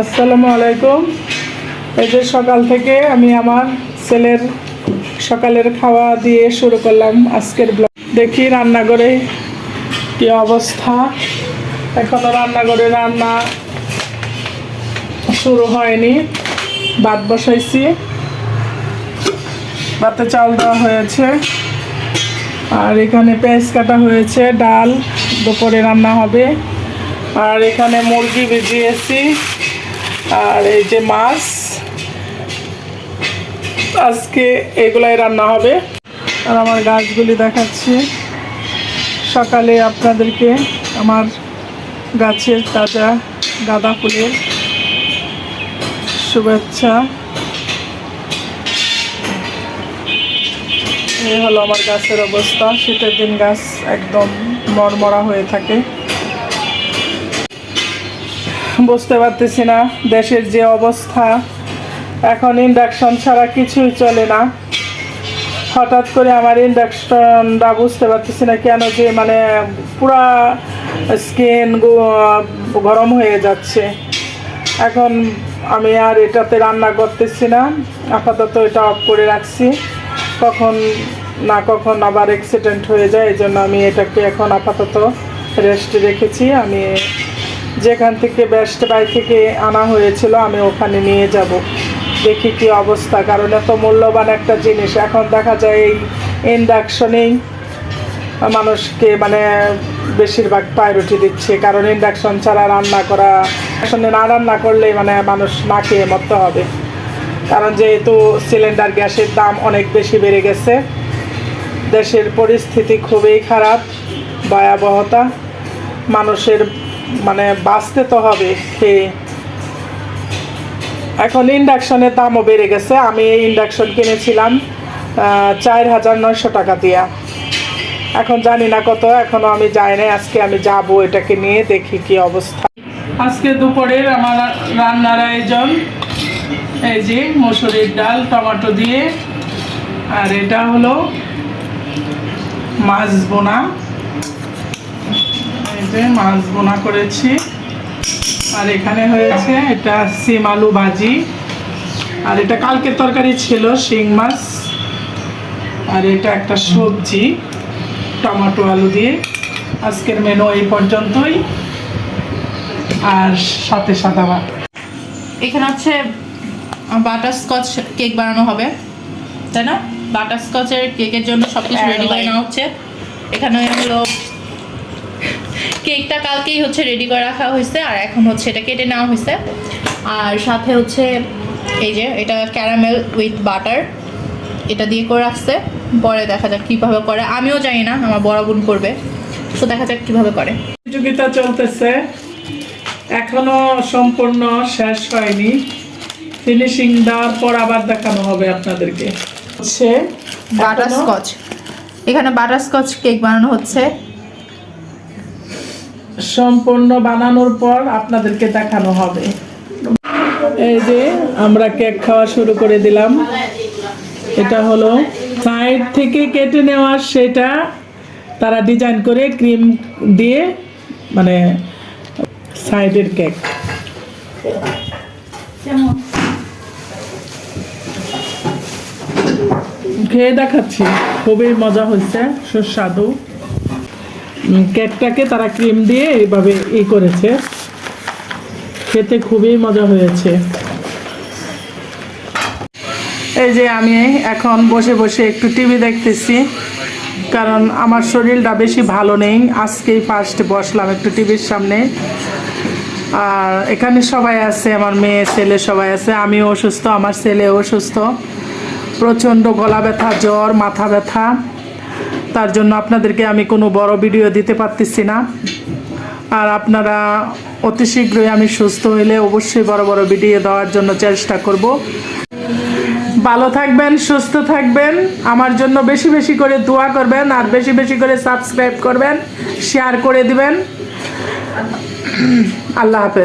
আসসালামু আলাইকুম। এই যে সকাল থেকে আমি আমার ছেলের সকালের খাওয়া দিয়ে শুরু করলাম আজকের ব্লগ। দেখি রান্নাঘরে কি অবস্থা। এখনো রান্নাঘরে রান্না শুরু হয়নি। ভাত বসাইছি, ভাতে চাল দেওয়া হয়েছে, আর এখানে পেঁয়াজ কাটা হয়েছে, ডাল দুপুরে রান্না হবে। আর এখানে মুরগি ভিজিয়েছি, আর এই যে মাছ, আজকে এগুলাই রান্না হবে। আর আমার গাছগুলি দেখাচ্ছি সকালে আপনাদেরকে, আমার গাছের তাজা গাঁদা ফুলের শুভেচ্ছা। এই হলো আমার গাছের অবস্থা। শীতের দিন গাছ একদম মরমরা হয়ে থাকে। বুঝতে পারতেছি না দেশের যে অবস্থা, এখন ইন্ডাকশন ছাড়া কিছুই চলে না। হঠাৎ করে আমার ইন্ডাকশনটা বুঝতে পারতেছি না কেন যে মানে পুরা স্কিন গরম হয়ে যাচ্ছে। এখন আমি আর এটাতে রান্না করতেছি না, আপাতত এটা অফ করে রাখছি। কখন আবার অ্যাক্সিডেন্ট হয়ে যায়, এই জন্য আমি এটাকে এখন আপাতত রেস্টে রেখেছি। আমি যেখান থেকে বেস্ট বাই থেকে আনা হয়েছিল আমি ওখানে নিয়ে যাব, দেখি কি অবস্থা। কারণ এত মূল্যবান একটা জিনিস এখন দেখা যায় এই ইন্ডাকশনেই মানুষকে মানে বেশিরভাগ প্রায়োরিটি দিচ্ছে। কারণ ইন্ডাকশন ছাড়া রান্না করা, ইন্ডাকশনে না রান্না করলেই মানে মানুষ না খেয়ে মরতে হবে। কারণ যেহেতু সিলিন্ডার গ্যাসের দাম অনেক বেশি বেড়ে গেছে, দেশের পরিস্থিতি খুবই খারাপ, ভয়াবহতা। মানুষের মানে বাঁচতে তো হবে খেয়ে। এখন ইন্ডাকশনের দামও বেড়ে গেছে। আমি এই ইন্ডাকশন কিনেছিলাম 4,900 টাকা দিয়া। এখন জানি না কত, এখনও আমি যাই নাই। আজকে আমি যাব এটাকে নিয়ে, দেখি কি অবস্থা। আজকে দুপুরের আমার রান্নার আয়োজন এই যে মসুরির ডাল টমেটো দিয়ে, আর এটা হলো মাছ বোনা। এই যে মাছ বোনা করেছি, আর এখানে হয়েছে এটা সিম আলু ভাজি, আর এটা কালকের তরকারি ছিল শিং মাছ, আর এটা একটা সবজি টমেটো আলু দিয়ে। আজকের মেনু এই পর্যন্তই, আর সাথে সাদা ভাত। এখানে হচ্ছে বাটারস্কচ কেক বানানো হবে, তাই না? বাটারস্কচের কেকের জন্য সব কিছু রেডি করে নেওয়া হচ্ছে। এখানে হলো কেকটা কালকেই হচ্ছে রেডি করে রাখা হয়েছে, আর এখন হচ্ছে এটা কেটে নেওয়া হয়েছে। আর সাথে হচ্ছে এই যে এটা ক্যারামেল উইথ বাটার, এটা দিয়ে করে রাখছে। পরে দেখা যাক কীভাবে করে, আমিও জানি না, আমার বড় বোন করবে, তো দেখা যাক কীভাবে করে। প্রতিযোগিতা চলতেছে, এখনো সম্পূর্ণ শেষ হয়নি। ফিনিশিং দেওয়ার পর আবার দেখানো হবে আপনাদেরকে। হচ্ছে বাটারস্কচ, এখানে বাটারস্কচ কেক বানানো হচ্ছে। সম্পূর্ণ বানানোর পর আপনাদেরকে দেখানো হবে। এই যে আমরা কেক খাওয়া শুরু করে দিলাম। এটা হলো সাইড থেকে কেটে নেওয়া, সেটা তারা ডিজাইন করে ক্রিম দিয়ে, মানে সাইডের কেক। খেয়ে দেখাচ্ছি, খুবই মজা হয়েছে, সুস্বাদু। কেকটাকে তারা ক্রিম দিয়ে এইভাবে করেছে, খেতে খুবই মজা হয়েছে। এই যে আমি এখন বসে বসে একটু টিভি দেখতেছি, কারণ আমার শরীরটা বেশি ভালো নেই। আজকেই ফার্স্ট বসলাম একটু টিভির সামনে। আর এখানে সবাই আছে, আমার মেয়ে ছেলে সবাই আছে। আমিও অসুস্থ, আমার ছেলেও অসুস্থ, প্রচণ্ড গলা ব্যথা, জ্বর, মাথা ব্যথা। তার জন্য আপনাদেরকে আমি কোনো বড় ভিডিও দিতে পারতেছি না। আর আপনারা অতি শীঘ্রই আমি সুস্থ হইলে অবশ্যই বড় বড় ভিডিও দেওয়ার জন্য চেষ্টা করব। ভালো থাকবেন, সুস্থ থাকবেন, আমার জন্য বেশি বেশি করে দোয়া করবেন, আর বেশি বেশি করে সাবস্ক্রাইব করবেন, শেয়ার করে দিবেন। আল্লাহ হাফেজ।